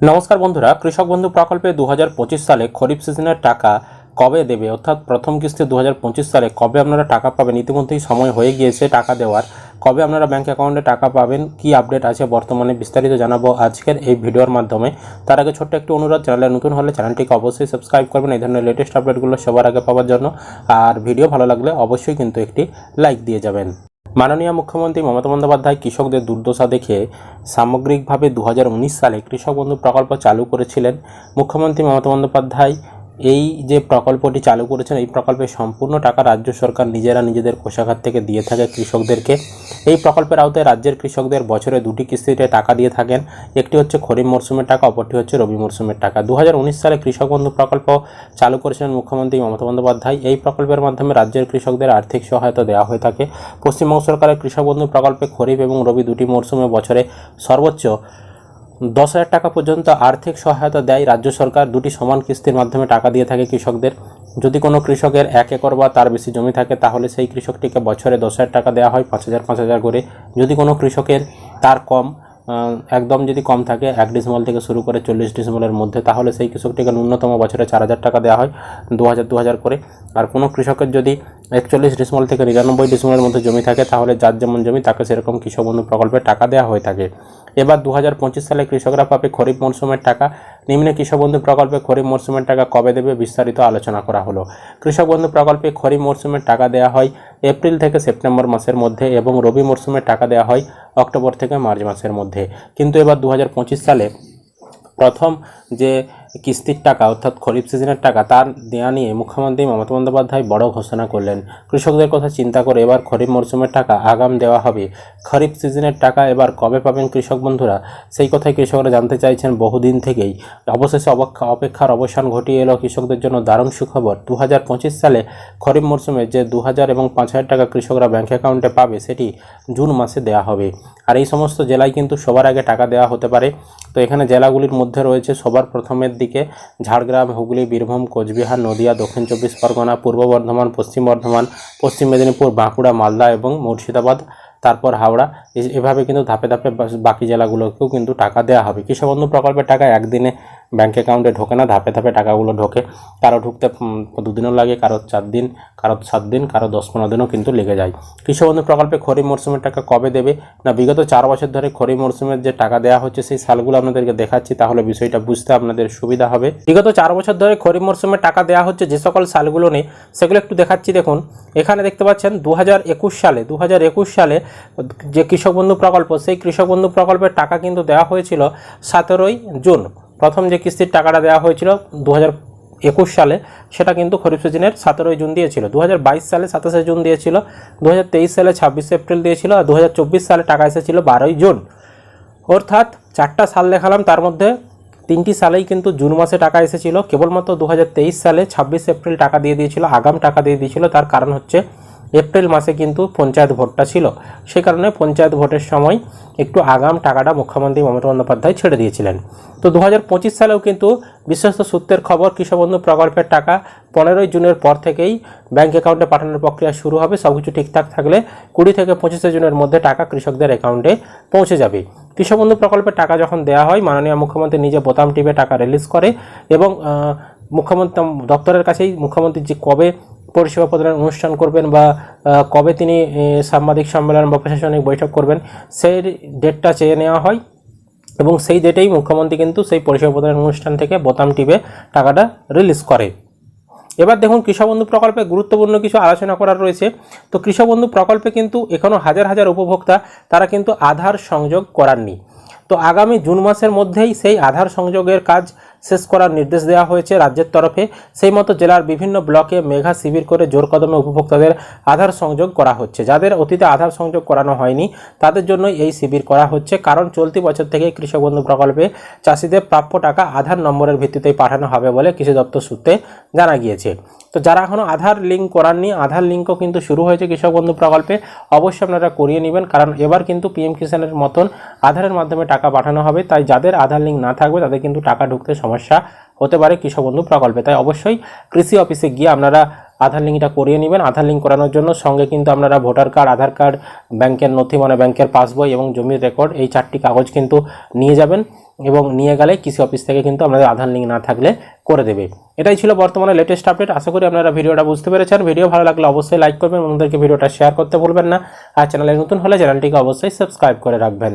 নমস্কার বন্ধুরা, কৃষক বন্ধু প্রকল্পে 2025 সালে খরিফ সিজনের টাকা কবে দেবে, অর্থাৎ প্রথম কিস্তি 2025 সালে কবে আপনারা টাকা পাবেন। ইতিমধ্যেই সময় হয়ে গিয়েছে টাকা দেওয়ার। কবে আপনারা ব্যাংক অ্যাকাউন্টে টাকা পাবেন, কি আপডেট আছে বর্তমানে বিস্তারিত জানাবো আজকের এই ভিডিওর মাধ্যমে। তার আগে ছোট্ট একটি অনুরোধ, চ্যানেলে নতুন হলে চ্যানেলটিকে অবশ্যই সাবস্ক্রাইব করবেন এই ধরনের লেটেস্ট আপডেটগুলো সবার আগে পাওয়ার জন্য। আর ভিডিও ভালো লাগলে অবশ্যই কিন্তু একটি লাইক দিয়ে যাবেন। মাননীয় মুখ্যমন্ত্রী মমতা বন্দ্যোপাধ্যায় কৃষকদের দুর্দশা দেখে সামগ্রিকভাবে 2019 সালে কৃষক বন্ধু প্রকল্প চালু করেছিলেন। মুখ্যমন্ত্রী মমতা বন্দ্যোপাধ্যায় এই যে প্রকল্পটি চালু করেছেন, এই প্রকল্পের সম্পূর্ণ টাকা রাজ্য সরকার নিজেদের কোষাগার থেকে দিয়ে থাকে কৃষকদেরকে। এই প্রকল্পের আওতায় রাজ্যের কৃষকদের বছরে দুটি কিস্তিতে টাকা দিয়ে থাকেন। একটি হচ্ছে খরিফ মরশুমের টাকা, অপরটি হচ্ছে রবি মরশুমের টাকা। 2019 সালে কৃষক বন্ধু প্রকল্প চালু করেছিলেন মুখ্যমন্ত্রী মমতা বন্দ্যোপাধ্যায়। এই প্রকল্পের মাধ্যমে রাজ্যের কৃষকদের আর্থিক সহায়তা দেওয়া হয়ে থাকে। পশ্চিমবঙ্গ সরকারের কৃষক বন্ধু প্রকল্পে খরিফ এবং রবি দুটি মরশুমে বছরে সর্বোচ্চ 10,000 টাকা পর্যন্ত আর্থিক সহায়তা দেয় রাজ্য সরকার। দুটি সমান কিস্তির মাধ্যমে টাকা দিয়ে থাকে কৃষকদের। যদি কোনো কৃষকের 1 একর বা তার বেশি জমি থাকে তাহলে সেই কৃষকটিকে বছরে 10,000 টাকা দেওয়া হয়, 5,000 করে। যদি কোনো কৃষকের তার কম, একদম যদি কম থাকে 1 ডিসিমল থেকে শুরু করে 40 ডিসিমলের মধ্যে, তাহলে সেই কৃষকটিকে ন্যূনতম বছরে 4,000 টাকা দেওয়া হয়, 2,000 করে। আর কোনো কৃষকের যদি 41 ডিসিমল থেকে 99 ডিসিমলের মধ্যে জমি থাকে তাহলে যার যেমন জমি তাকে সেরকম কৃষক বন্ধু প্রকল্পে টাকা দেওয়া হয়ে থাকে। এবার 2025 সালে কৃষকরা পাবে খরিফ মরশুমের টাকা। নিম্নে কৃষক বন্ধু প্রকল্পে খরিফ মরশুমের টাকা কবে দেবে বিস্তারিত আলোচনা করা হলো। কৃষক বন্ধু প্রকল্পে খরিফ মরশুমের টাকা দেওয়া হয় এপ্রিল থেকে সেপ্টেম্বর মাসের মধ্যে এবং রবি মরশুমের টাকা দেওয়া হয় অক্টোবর থেকে মার্চ মাসের মধ্যে। কিন্তু এবার 2025 সালে প্রথম যে কিস্তির টাকা অর্থাৎ খরিফ সিজনের টাকা তার দেয়া নিয়ে মুখ্যমন্ত্রী মমতা বন্দ্যোপাধ্যায় বড় ঘোষণা করলেন। কৃষকদের কথা চিন্তা করে এবার খরিফ মরশুমের টাকা আগাম দেওয়া হবে। খরিফ সিজনের টাকা এবার কবে পাবেন কৃষক বন্ধুরা, সেই কথাই কৃষকরা জানতে চাইছেন বহুদিন থেকেই। অবশেষে অপেক্ষার অবসান ঘটিয়ে এলো কৃষকদের জন্য দারুণ সুখবর। 2025 সালে খরিফ মরশুমে যে 2,000 এবং 5,000 টাকা কৃষকরা ব্যাংক অ্যাকাউন্টে পাবে সেটি জুন মাসে দেওয়া হবে। আর এই সমস্ত জেলায় কিন্তু সবার আগে টাকা দেওয়া হতে পারে। তো এখানে জেলাগুলির মধ্যে রয়েছে সবার প্রথমের দিকে ঝাড়গ্রাম, হুগলি, বীরভূম, কোচবিহার, নদিয়া, দক্ষিণ 24 পরগনা, পূর্ব বর্ধমান, পশ্চিম বর্ধমান, পশ্চিম মেদিনীপুর, বাঁকুড়া, মালদা এবং মুর্শিদাবাদ, তারপর হাওড়া। এভাবে কিন্তু ধাপে ধাপে বাকি জেলাগুলোকেও কিন্তু টাকা দেওয়া হবে। কৃষক বন্ধু প্রকল্পের টাকা একদিনে ব্যাঙ্ক অ্যাকাউন্টে ঢোকে না, ধাপে ধাপে টাকাগুলো ঢোকে। কারো ঢুকতে 2 দিনও লাগে, কারো 4 দিন, কারো 7 দিন, কারো 10-15 দিনও কিন্তু লেগে যায়। কৃষক বন্ধু প্রকল্পে খরিফ মরশুমের টাকা কবে দেবে না, বিগত 4 বছর ধরে খরিফ মরশুমের যে টাকা দেওয়া হচ্ছে সেই সালগুলো আপনাদেরকে দেখাচ্ছি, তাহলে বিষয়টা বুঝতে আপনাদের সুবিধা হবে। বিগত 4 বছর ধরে খরিফ মরশুমের টাকা দেওয়া হচ্ছে যে সকল সালগুলো নেই সেগুলো একটু দেখাচ্ছি। দেখুন এখানে দেখতে পাচ্ছেন 2021 সালে যে কৃষক বন্ধু প্রকল্প, সেই কৃষক বন্ধু প্রকল্পের টাকা কিন্তু দেওয়া হয়েছিল 17ই জুন। প্রথম যে কিস্তির টাকাটা দেওয়া হয়েছিল 2021 সালে সেটা কিন্তু খরিফ সিজনের 17ই জুন দিয়েছিল। 2022 সালে 27শে জুন দিয়েছিল, 2023 সালে 26 এপ্রিল দিয়েছিল, আর 2024 সালে টাকা এসেছিল 12ই জুন। অর্থাৎ 4টা সাল দেখালাম, তার মধ্যে 3টি সালেই কিন্তু জুন মাসে টাকা এসেছিল। কেবলমাত্র 2023 সালে 26 এপ্রিল টাকা দিয়ে দিয়েছিল, আগাম টাকা দিয়ে দিয়েছিল। তার কারণ হচ্ছে এপ্রিল মাসে কিন্তু পঞ্চায়েত ভোটটা ছিল, সেই কারণে পঞ্চায়েত ভোটের সময় একটু আগাম টাকাটা মুখ্যমন্ত্রী মমতা বন্দ্যোপাধ্যায় ছেড়ে দিয়েছিলেন। তো 2025 সালেও কিন্তু বিশ্বস্ত সূত্রের খবর, কৃষক বন্ধু প্রকল্পের টাকা 15ই জুনের পর থেকেই ব্যাংক অ্যাকাউন্টে পাঠানোর প্রক্রিয়া শুরু হবে। সব কিছু ঠিকঠাক থাকলে 20 থেকে 25 জুনের মধ্যে টাকা কৃষকদের অ্যাকাউন্টে পৌঁছে যাবে। কৃষক বন্ধু প্রকল্পের টাকা যখন দেওয়া হয় মাননীয় মুখ্যমন্ত্রী নিজে বোতাম টিপে টাকা রিলিজ করে এবং মুখ্যমন্ত্রী দপ্তরের কাছেই মুখ্যমন্ত্রী যে কবে পরিষেবা প্রদানের অনুষ্ঠান করবেন বা কবে তিনি সাংবাদিক সম্মেলন বা প্রশাসনিক বৈঠক করবেন সেই ডেটটা চেয়ে নেওয়া হয় এবং সেই ডেটেই মুখ্যমন্ত্রী কিন্তু সেই পরিষেবা প্রদানের অনুষ্ঠান থেকে বোতাম টিপে টাকাটা রিলিজ করে। এবার দেখুন কৃষক বন্ধু প্রকল্পে গুরুত্বপূর্ণ কিছু আলোচনা করার রয়েছে। তো কৃষক বন্ধু প্রকল্পে কিন্তু এখনও হাজার হাজার উপভোক্তা তারা কিন্তু আধার সংযোগ করাননি। তো আগামী জুন মাসের মধ্যেই সেই আধার সংযোগের কাজ শেষ করার নির্দেশ দেওয়া হয়েছে রাজ্যের তরফে। সেই মতো জেলার বিভিন্ন ব্লকে মেগা শিবির করে জোর কদমে উপভোক্তাদের আধার সংযোগ করা হচ্ছে। যাদের অতীতে আধার সংযোগ করানো হয়নি তাদের জন্য এই শিবির করা হচ্ছে, কারণ চলতি বছর থেকে কৃষক বন্ধু প্রকল্পে চাষিদের প্রাপ্য টাকা আধার নম্বরের ভিত্তিতেই পাঠানো হবে বলে কৃষি দপ্তর সূত্রে জানা গিয়েছে। তো যারা এখনও আধার লিঙ্ক করাননি, আধার লিঙ্কও কিন্তু শুরু হয়েছে কৃষক বন্ধু প্রকল্পে, অবশ্যই আপনারা করিয়ে নেবেন, কারণ এবার কিন্তু পিএম কিষাণের মতন আধারের মাধ্যমে টাকা পাঠানো হবে। তাই যাদের আধার লিঙ্ক না থাকবে তাদের কিন্তু টাকা ঢুকতে সমস্যা হতে পারে কৃষক বন্ধু প্রকল্পে। তাই অবশ্যই কৃষি অফিসে গিয়ে আপনারা আধার লিঙ্কটা করিয়ে নেবেন। আধার লিঙ্ক করানোর জন্য সঙ্গে কিন্তু আপনারা ভোটার কার্ড, আধার কার্ড, ব্যাংকের নথি মানে ব্যাংকের পাসবই এবং জমির রেকর্ড, এই 4টি কাগজ কিন্তু নিয়ে যাবেন। এবং নিয়ে গেলে কৃষি অফিস থেকে কিন্তু আপনাদের আধার লিঙ্ক না থাকলে করে দেবে। এটাই ছিল বর্তমানে লেটেস্ট আপডেট। আশা করি আপনারা ভিডিওটা বুঝতে পেরেছেন। ভিডিও ভালো লাগলে অবশ্যই লাইক করবেন, বন্ধুদেরকে ভিডিওটা শেয়ার করতে ভুলবেন না। আর চ্যানেলে নতুন হলে চ্যানেলটিকে অবশ্যই সাবস্ক্রাইব করে রাখবেন।